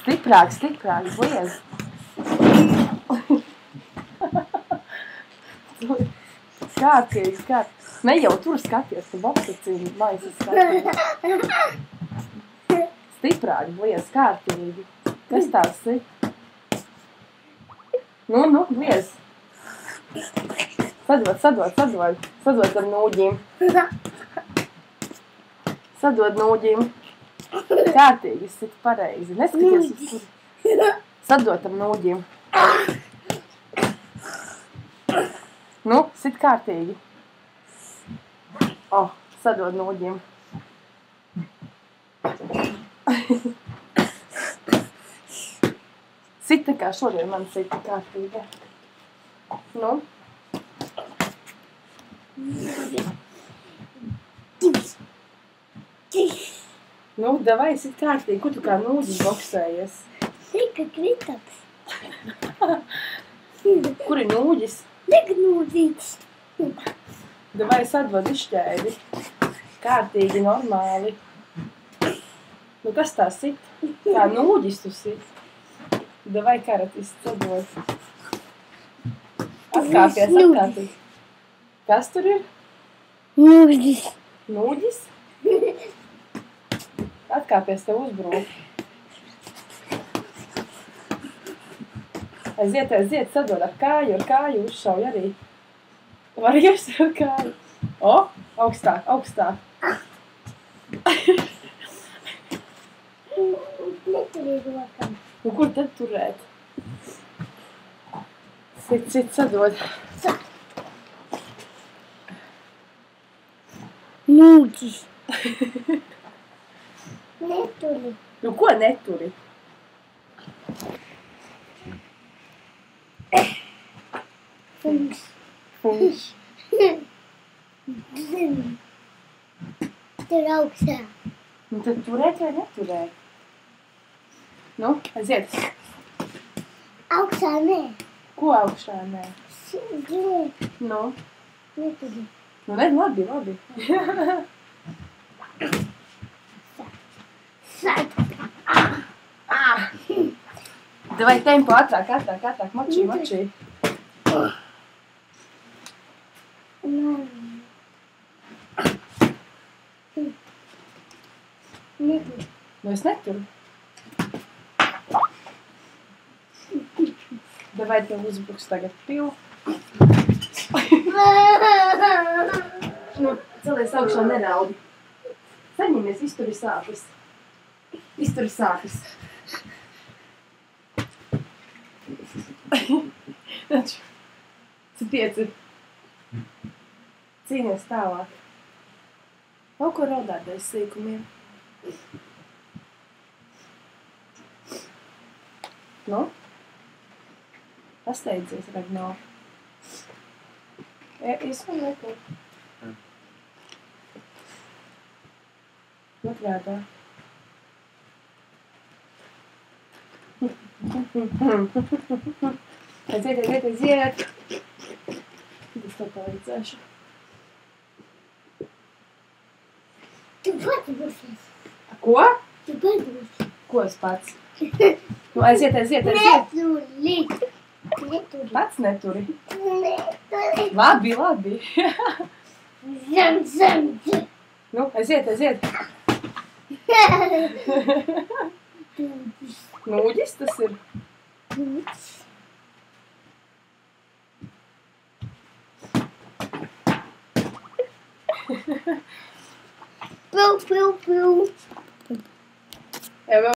Stiprāk, stiprāk, bliez. Kārtīgi, kārtīgi. Ne jau tur skaties, tu boksacīni maisi skaties. Stiprāk, bliez, kārtīgi. Kas tās ir? Nu, bliez. Sadod ar nūģīm. Sadod nūģīm. Kārtīgi, sit pareizi. Neskaties uz tur. Sadod ar nūģīm. Nu, sit kārtīgi. Sadod nūģīm. Sit tā kā šodien man sita kārtīgi. Nu. Nu, davai, sit kārtīgi. Kur tu kā nūģis boksējies? Tika kritaps. Kur ir nūģis? Tika nūģīts. Davai, sadod izšķēdi. Kārtīgi, normāli. Nu, kas tā sit? Kā nūģis tu sit? Davai, karatis, sadod. Atkāpies, atkāpies. Kas tur ir? Nūģis. Nūģis? Atkāpies, tev uzbrūk. Aiziet, sadod ar kāju uzšauj arī. Var iešt ar kāju. Augstāk. Neturīgi rokam. Nu, kur tad turēt? Sit, sadod. Nūģis. Neturi. Nu, ko neturi? Funš. Tur augstā. Nu, tad turēt vai neturēt? Nu, aiziet. Augstā nē. Ko augšā nē? Nu. Neturi. Nu, ne, labi. Davai tempo ātrāk, mačī. Neturi. Nu, es neturu. Davai tev uzbruks tagad pilu. Nu, celies augšā, neraudi. Saņemies, izturi sāpes. Pieci. Cīnies tālāk. Kaut ko raudāt bez sīkumiem. Nu? Pasteidzies, Ragnar. Izsman neko. Notrādā. Aiziet. Es to palīdzēšu. Tu pats būsies. Ko? Tu pats būsies. Ko es pats? Nu, aiziet. Neturi. Pats neturi. Neturi. Labi. Zem. Nu, aiziet. Nūģis tas ir. Piu. Ja,